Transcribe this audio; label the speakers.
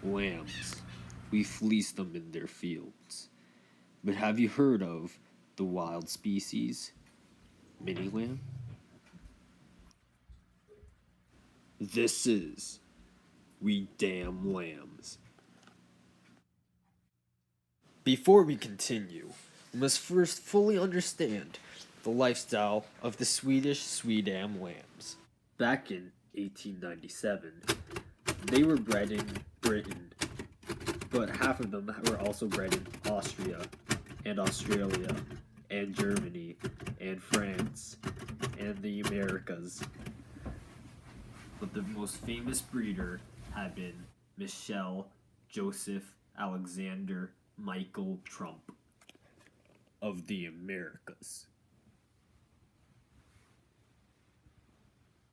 Speaker 1: lambs. We fleece them in their fields. But have you heard of the wild species, mini lamb? This is We Damn Lambs. Before we continue, we must first fully understand the lifestyle of the Swedish Swedam lambs. Back in 1897, they were bred in Britain, but half of them were also bred in Austria and Australia and Germany and France and the Americas. But the most famous breeder had been Michel Joseph Alexander Michael Trump of the Americas.